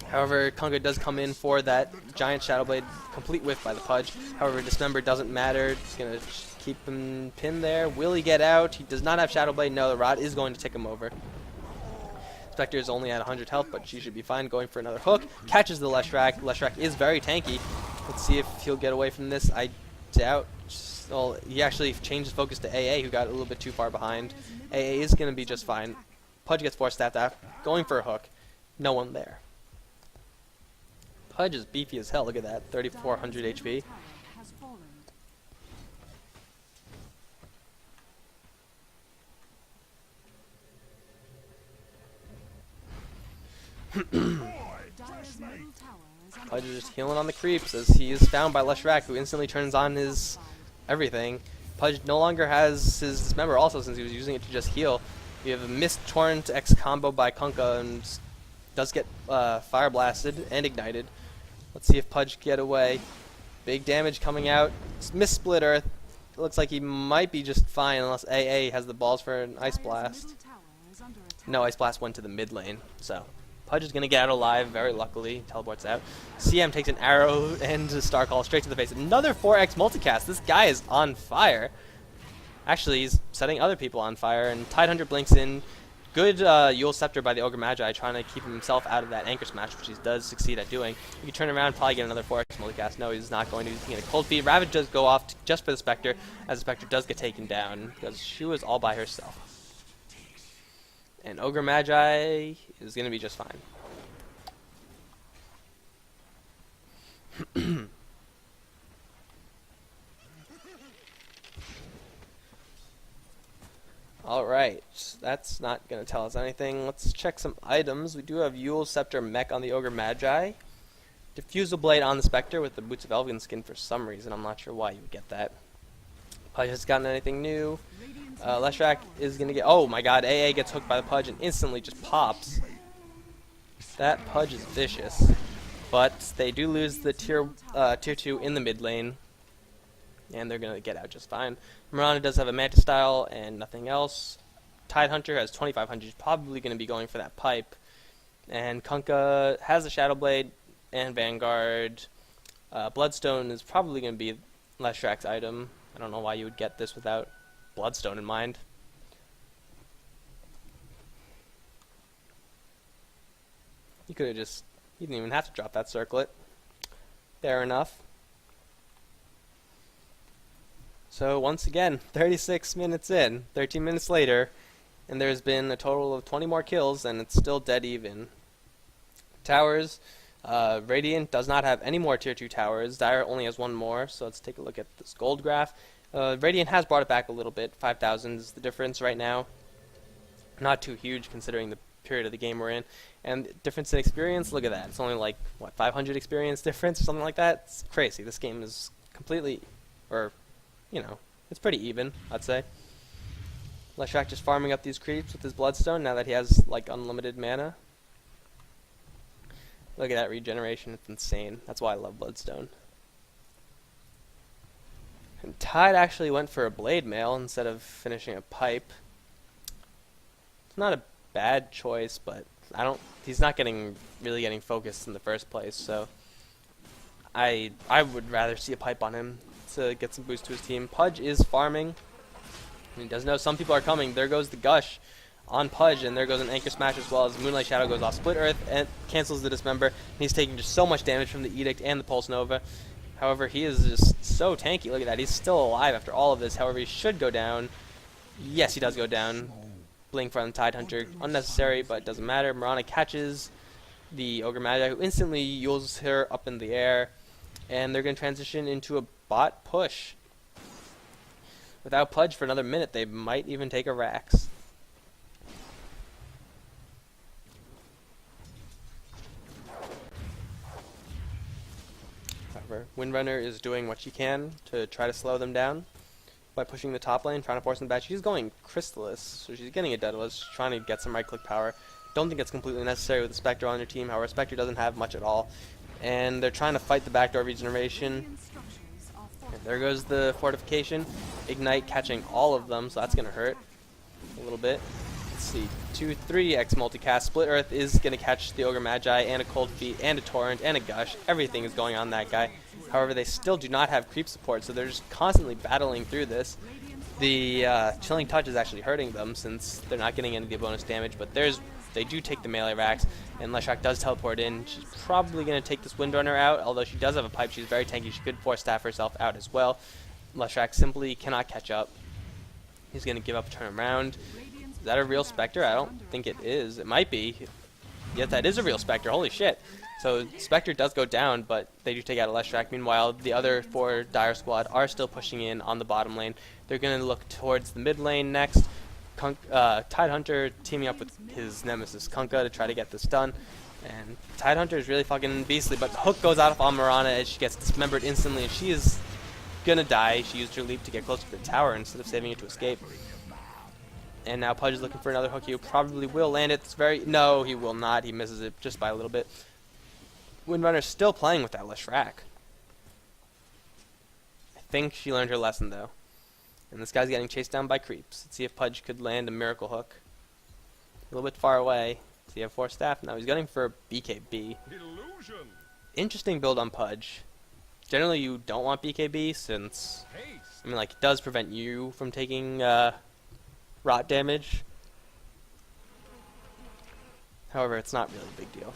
However, Kunkka does come in for that giant Shadow Blade, complete whiff by the Pudge. However, Dismember doesn't matter. It's going to keep him pinned there. Will he get out? He does not have Shadow Blade. No, the Rod is going to tick him over. Spectre is only at 100 health, but she should be fine. Going for another hook. Catches the Leshrac. Leshrac is very tanky. Let's see if he'll get away from this. I doubt. Well, he actually changed his focus to AA, who got a little bit too far behind. AA is going to be just fine. Pudge gets Force Staffed out. Going for a hook. No one there. Pudge is beefy as hell. Look at that. 3,400 HP. Pudge is just healing on the creeps as he is found by Leshrac, who instantly turns on his everything. Pudge no longer has his Dismember also, since he was using it to just heal. We have a missed Torrent X combo by Kunkka, and does get Fire Blasted and Ignited. Let's see if Pudge can get away. Big damage coming out. Missed Split Earth. It looks like he might be just fine unless AA has the balls for an Ice Blast. No, Ice Blast went to the mid lane, so Pudge is going to get out alive, very luckily. Teleports out. CM takes an arrow and a Star Call straight to the face. Another 4x multicast. This guy is on fire. Actually, he's setting other people on fire, and Tidehunter blinks in. Good Yule Scepter by the Ogre Magi, trying to keep himself out of that Anchor Smash, which he does succeed at doing. He can turn around and probably get another 4x multicast. No, he's not going to. He's going to get a Cold Feet. Ravage does go off just for the Spectre, as the Spectre does get taken down, because she was all by herself. And Ogre Magi is going to be just fine. Alright, that's not going to tell us anything. Let's check some items. We do have Yule Scepter Mech on the Ogre Magi. Diffusal Blade on the Spectre with the Boots of Elven skin for some reason. I'm not sure why you would get that. Pudge has gotten anything new. Leshrac is going to get... Oh my god, AA gets hooked by the Pudge and instantly just pops. That Pudge is vicious. But they do lose the tier 2 in the mid lane. And they're going to get out just fine. Mirana does have a Manta Style and nothing else. Tidehunter has 2,500. He's probably going to be going for that Pipe. And Kunkka has a Shadow Blade and Vanguard. Bloodstone is probably going to be Leshrac's item. I don't know why you would get this without Bloodstone in mind. You could have just... You didn't even have to drop that circlet. Fair enough. So once again, 36 minutes in, 13 minutes later, and there's been a total of 20 more kills, and it's still dead even. Towers, Radiant does not have any more tier 2 towers. Dire only has one more, so let's take a look at this gold graph. Radiant has brought it back a little bit. 5,000 is the difference right now. Not too huge considering the period of the game we're in. And difference in experience, look at that. It's only like, what, 500 experience difference or something like that? It's crazy. This game is completely, or... You know, it's pretty even, I'd say. Leshrac just farming up these creeps with his Bloodstone now that he has, like, unlimited mana. Look at that regeneration, it's insane. That's why I love Bloodstone. And Tide actually went for a Blade Mail instead of finishing a Pipe. It's not a bad choice, but he's not really getting focused in the first place, so I would rather see a Pipe on him to get some boost to his team. Pudge is farming. He does know some people are coming. There goes the Gush on Pudge, and there goes an Anchor Smash as well as Moonlight Shadow goes off Split Earth and cancels the Dismember. And he's taking just so much damage from the Edict and the Pulse Nova. However, he is just so tanky. Look at that. He's still alive after all of this. However, he should go down. Yes, he does go down. Blink from Tidehunter. Unnecessary, but it doesn't matter. Mirana catches the Ogre Magi, who instantly yules her up in the air. And they're going to transition into a bot push. Without Pudge for another minute, they might even take a Rax. However, Windrunner is doing what she can to try to slow them down by pushing the top lane, trying to force them back. She's going Crystallis, so she's getting a Daedalus, trying to get some right-click power. Don't think it's completely necessary with the Spectre on your team. However, Spectre doesn't have much at all. And they're trying to fight the backdoor regeneration. And there goes the fortification. Ignite catching all of them, so that's going to hurt a little bit. Let's see. 2-3x multicast. Split Earth is going to catch the Ogre Magi and a Cold Feet and a Torrent and a Gush. Everything is going on that guy. However, they still do not have creep support, so they're just constantly battling through this. The Chilling Touch is actually hurting them since they're not getting any of the bonus damage, but they do take the melee racks, and Leshrac does teleport in. She's probably going to take this Windrunner out, although she does have a pipe. She's very tanky. She could force staff herself out as well. Leshrac simply cannot catch up. He's going to give up a turn around. Is that a real Spectre? I don't think it is. It might be. Yes, that is a real Spectre. Holy shit. So Spectre does go down, but they do take out a Leshrac. Meanwhile, the other 4 Dire squad are still pushing in on the bottom lane. They're going to look towards the mid lane next. Tidehunter teaming up with his nemesis Kunkka to try to get this done. And Tidehunter is really fucking beastly, but Hook goes out on Mirana as she gets dismembered instantly, and she is gonna die. She used her leap to get closer to the tower instead of saving it to escape. And now Pudge is looking for another hook. He probably will land it. No, he will not. He misses it just by a little bit. Windrunner's still playing with that Leshrac. I think she learned her lesson, though. And this guy's getting chased down by creeps. Let's see if Pudge could land a miracle hook. A little bit far away. Does he have 4 staff? No, he's gunning for BKB. Illusion. Interesting build on Pudge. Generally, you don't want BKB since, I mean, like, it does prevent you from taking rot damage. However, it's not really a big deal.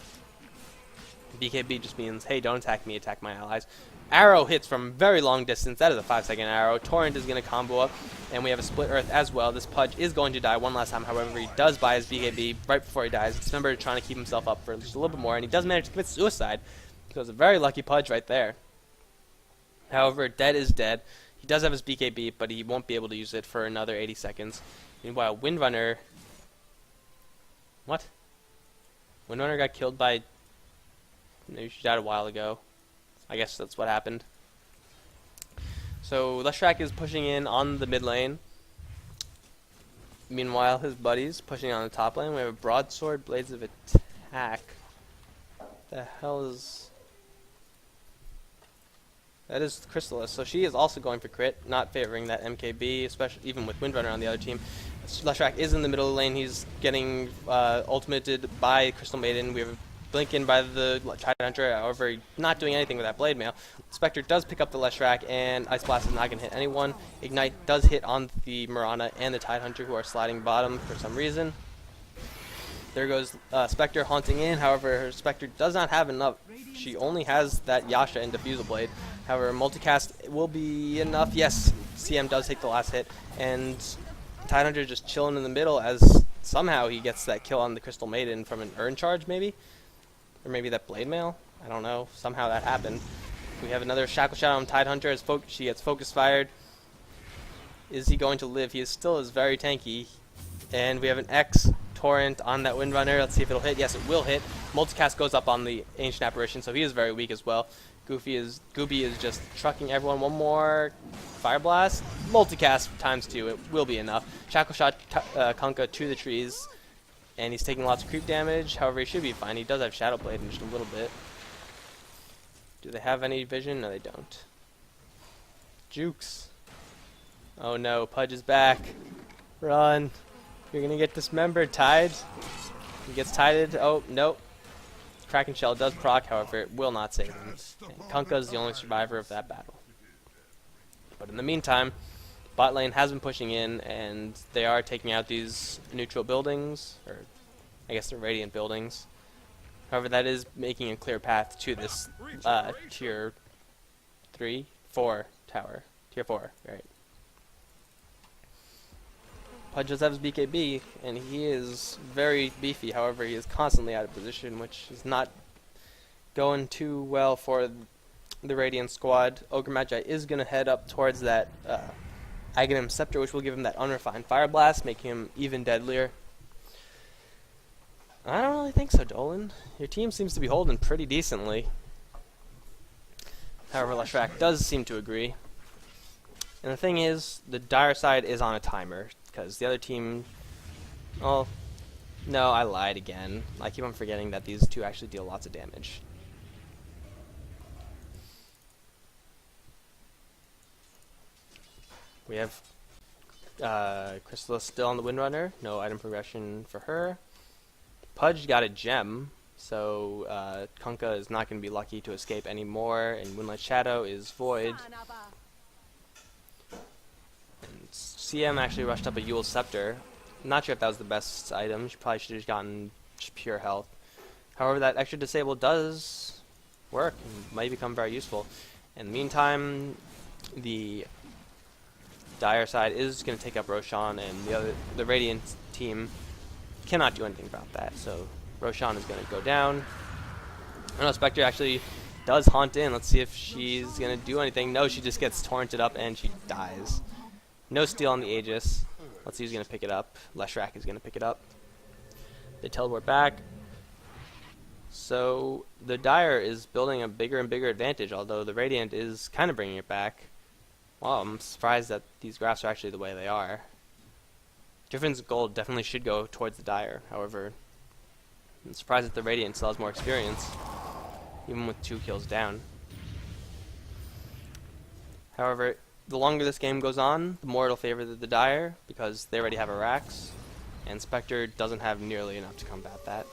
BKB just means, hey, don't attack me, attack my allies. Arrow hits from very long distance. That is a 5-second arrow. Torrent is going to combo up, and we have a Split Earth as well. This Pudge is going to die one last time. However, he does buy his BKB right before he dies. It's Remember trying to keep himself up for just a little bit more, and he does manage to commit suicide. So it's a very lucky Pudge right there. However, dead is dead. He does have his BKB, but he won't be able to use it for another 80 seconds. Meanwhile, Windrunner... What? Windrunner got killed by... Maybe she died a while ago. I guess that's what happened. So Leshrac is pushing in on the mid lane. Meanwhile, his buddies pushing on the top lane. We have a Broadsword, Blades of Attack. The hell is... That is Crystallis. So she is also going for crit, not favoring that MKB, especially even with Windrunner on the other team. Leshrac is in the middle of the lane. He's getting ultimated by Crystal Maiden. We have Blinken by the Tidehunter, however, he's not doing anything with that Blade Mail. Spectre does pick up the Leshrac, and Ice Blast is not going to hit anyone. Ignite does hit on the Mirana and the Tidehunter, who are sliding bottom for some reason. There goes Spectre haunting in, however, her Spectre does not have enough. She only has that Yasha and Diffusal Blade. However, multicast will be enough. Yes, CM does take the last hit, and Tidehunter just chilling in the middle as somehow he gets that kill on the Crystal Maiden from an Urn Charge, maybe? Or maybe that Blade Mail? I don't know. Somehow that happened. We have another Shackle Shot on Tidehunter as she gets focus fired. Is he going to live? He still is very tanky. And we have an X Torrent on that Windrunner. Let's see if it'll hit. Yes, it will hit. Multicast goes up on the Ancient Apparition, so he is very weak as well. Gooby is just trucking everyone. One more Fire Blast. Multicast ×2. It will be enough. Shackle Shot Kunkka to the trees. And he's taking lots of creep damage. However, he should be fine. He does have Shadow Blade in just a little bit. Do they have any vision? No, they don't. Jukes. Oh no, Pudge is back. Run. You're going to get dismembered. Tide. He gets tided. Oh, nope. Kraken Shell does proc, however, it will not save him. And Kunkka is the only survivor of that battle. But in the meantime, bot lane has been pushing in, and they are taking out these neutral buildings, or I guess they're radiant buildings. However, that is making a clear path to this tier 4 tower. Tier 4, right. Pudge does have his BKB, and he is very beefy. However, he is constantly out of position, which is not going too well for the Radiant squad. Ogre Magi is going to head up towards that Aghanim Scepter, which will give him that unrefined Fire Blast, making him even deadlier. I don't really think so, Dolan. Your team seems to be holding pretty decently. However, Leshrac does seem to agree. And the thing is, the Dire side is on a timer, because the other team... Oh, no, I lied again. I keep on forgetting that these two actually deal lots of damage. We have Chrysalis still on the Windrunner. No item progression for her. Pudge got a gem, so Kunkka is not going to be lucky to escape anymore, and Moonlight Shadow is void. And CM actually rushed up a Yule Scepter. Not sure if that was the best item. She probably should have just gotten just pure health. However, that extra disable does work and might become very useful. In the meantime, the Dire side is going to take up Roshan, and the Radiant team cannot do anything about that. So Roshan is going to go down. I know Spectre actually does haunt in. Let's see if she's going to do anything. No, she just gets torrented up and she dies. No steal on the Aegis. Let's see who's going to pick it up. Leshrac is going to pick it up. They teleport back. So the Dire is building a bigger and bigger advantage, although the Radiant is kind of bringing it back. Wow, I'm surprised that these graphs are actually the way they are. Griffin's gold definitely should go towards the Dire. However, I'm surprised that the Radiant still has more experience, even with 2 kills down. However, the longer this game goes on, the more it'll favor the Dire, because they already have a Rax, and Spectre doesn't have nearly enough to combat that.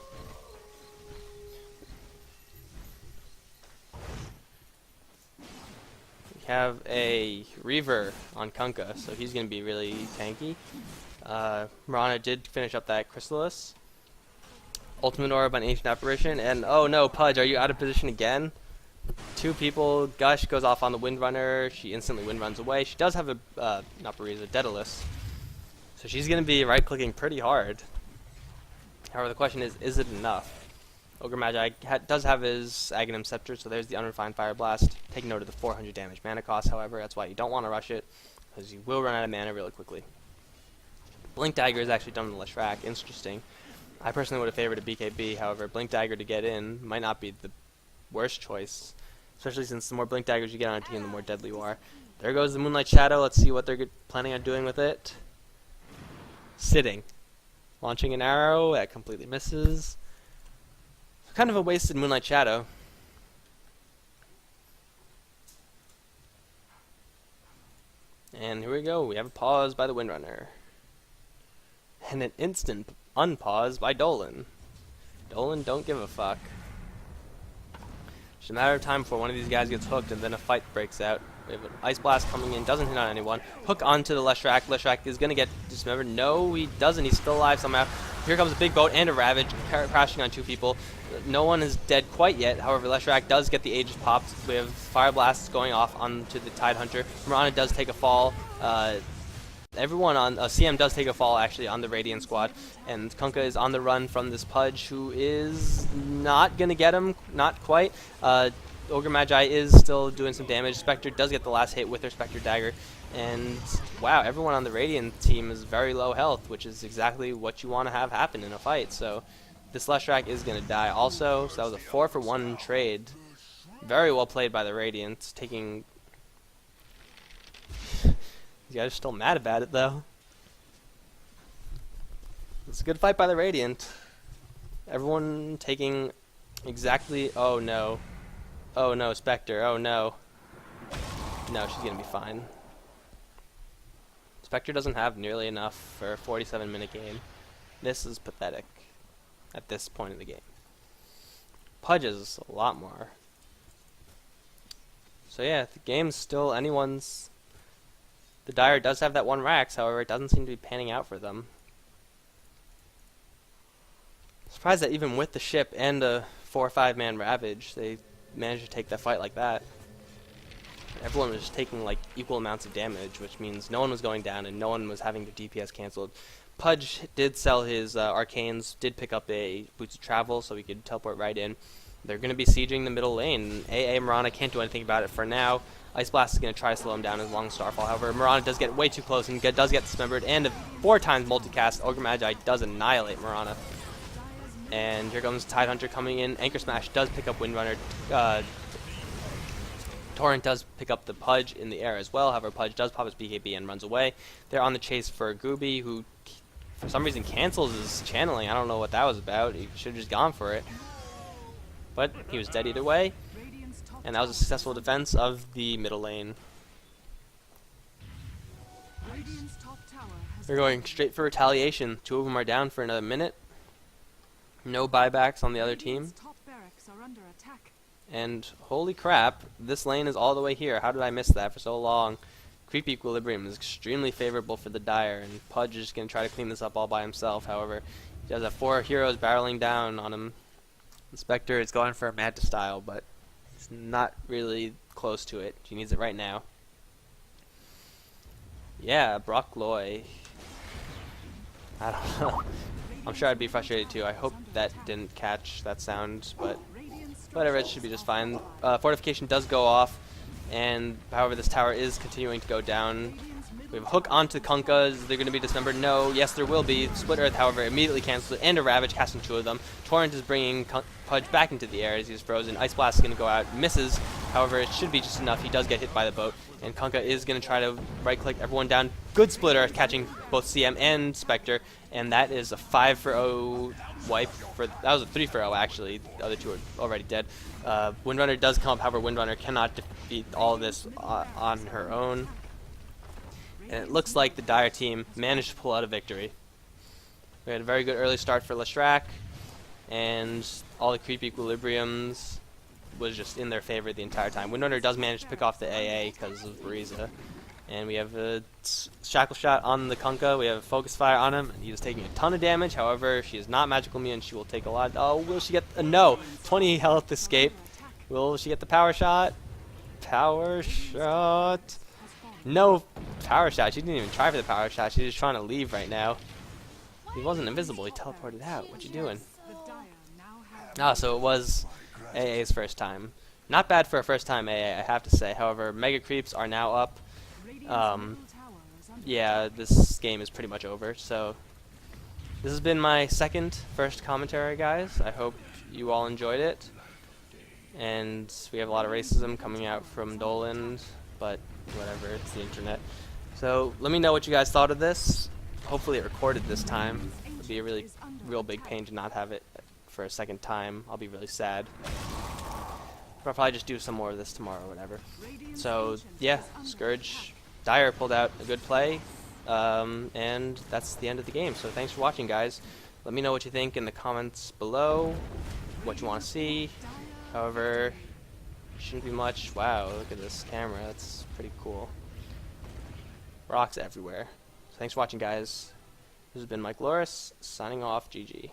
We have a Reaver on Kunkka, so he's going to be really tanky. Mirana did finish up that Chrysalis. Ultimate Orb on Ancient Apparition, and oh no, Pudge, are you out of position again? 2 people. Gush goes off on the Windrunner. She instantly windruns away. She does have a, not Bereza, Daedalus. So she's going to be right-clicking pretty hard. However, the question is it enough? Ogre Magi does have his Aghanim Scepter, so there's the Unrefined Fire Blast. Take note of the 400 damage mana cost, however. That's why you don't want to rush it, because you will run out of mana really quickly. Blink Dagger is actually done with Leshrac. Interesting. I personally would have favored a BKB, however, Blink Dagger to get in might not be the worst choice, especially since the more Blink Daggers you get on a team, the more deadly you are. There goes the Moonlight Shadow. Let's see what they're planning on doing with it. Sitting. Launching an arrow. That completely misses. Kind of a wasted Moonlight Shadow. And here we go. We have a pause by the Windrunner. And an instant unpause by Dolan. Dolan don't give a fuck. It's a matter of time before one of these guys gets hooked and then a fight breaks out. We have an Ice Blast coming in, doesn't hit on anyone. Hook onto the Leshrac. Leshrac is going to get dismembered. No, he doesn't. He's still alive somehow. Here comes a big boat and a Ravage crashing on 2 people. No one is dead quite yet. However, Leshrac does get the Aegis popped. We have Fire Blasts going off onto the Tidehunter. Mirana does take a fall. Everyone on CM does take a fall actually on the Radiant squad, and Kunkka is on the run from this Pudge, who is not gonna get him, not quite. Ogre Magi is still doing some damage. Spectre does get the last hit with her Spectre Dagger, and wow, everyone on the Radiant team is very low health, which is exactly what you want to have happen in a fight. So this Leshrac is gonna die also. So that was a 4-for-1 trade. Very well played by the Radiant, taking. You guys are still mad about it, though. It's a good fight by the Radiant. Everyone taking exactly... Oh, no. Oh, no, Spectre. Oh, no. No, she's going to be fine. Spectre doesn't have nearly enough for a 47-minute game. This is pathetic at this point in the game. Pudge is a lot more. So, yeah, the game's still anyone's... The Dire does have that 1 Rax, however, it doesn't seem to be panning out for them. Surprised that even with the ship and a 4 or 5 man Ravage, they managed to take that fight like that. Everyone was just taking like equal amounts of damage, which means no one was going down and no one was having their DPS cancelled. Pudge did sell his Arcanes, did pick up a Boots of Travel, so he could teleport right in. They're going to be sieging the middle lane. AA Mirana can't do anything about it for now. Ice Blast is going to try to slow him down as long as Starfall. However, Mirana does get way too close and does get dismembered. And 4 times multicast. Ogre Magi does annihilate Mirana. And here comes Tidehunter coming in. Anchor Smash does pick up Windrunner. Torrent does pick up the Pudge in the air as well. However, Pudge does pop his BKB and runs away. They're on the chase for Gooby, who for some reason cancels his channeling. I don't know what that was about. He should have just gone for it. But he was dead either way. And that was a successful defense of the middle lane. They're going straight for retaliation. Two of them are down for another minute. No buybacks on the other team. And holy crap, this lane is all the way here. How did I miss that for so long? Creep equilibrium is extremely favorable for the Dire, and Pudge is going to try to clean this up all by himself. However, he does have 4 heroes barreling down on him. Spectre is going for a Manta style, but he's not really close to it. He needs it right now. Yeah, Brock Loy. I don't know. I'm sure I'd be frustrated too. I hope that didn't catch that sound, but whatever, it should be just fine. Fortification does go off, and however this tower is continuing to go down. We have a hook onto the Kunkka. Is there going to be dismembered? No. Yes, there will be. Split Earth, however, immediately cancels it, and a Ravage, casting 2 of them. Torrent is bringing Pudge back into the air as he's frozen. Ice Blast is going to go out. Misses. However, it should be just enough. He does get hit by the boat, and Kunkka is going to try to right-click everyone down. Good Split Earth, catching both CM and Spectre, and that is a 5-for-0 wipe. That was a 3-for-0 actually. The other 2 are already dead. Windrunner does come up. However, Windrunner cannot defeat all of this on her own. And it looks like the Dire team managed to pull out a victory. We had a very good early start for Leshrac, and all the creep equilibriums was just in their favor the entire time. Windrunner does manage to pick off the AA because of Breeza. And we have a Shackle Shot on the Kunkka. We have a Focus Fire on him. He is taking a ton of damage. However, she is not magical immune. She will take a lot. Oh, will she get a no? 20 health escape. Will she get the power shot? Power shot. No power shot. She didn't even try for the power shot. She's just trying to leave right now. He wasn't invisible. He teleported out. What you doing? Ah, so it was AA's first time. Not bad for a first time AA, I have to say. However, Mega Creeps are now up. Yeah, this game is pretty much over. So this has been my first commentary, guys. I hope you all enjoyed it. And we have a lot of racism coming out from Dolan, but whatever, it's the internet. So let me know what you guys thought of this. Hopefully it recorded this time. It would be a real big pain to not have it for a second time. I'll be really sad. I'll probably just do some more of this tomorrow or whatever. So yeah, Scourge, Dire pulled out a good play, and that's the end of the game. So thanks for watching, guys. Let me know what you think in the comments below, what you want to see. However, shouldn't be much. Wow, look at this camera. That's pretty cool. Rocks everywhere. So thanks for watching, guys. This has been Mike Loris, signing off. GG.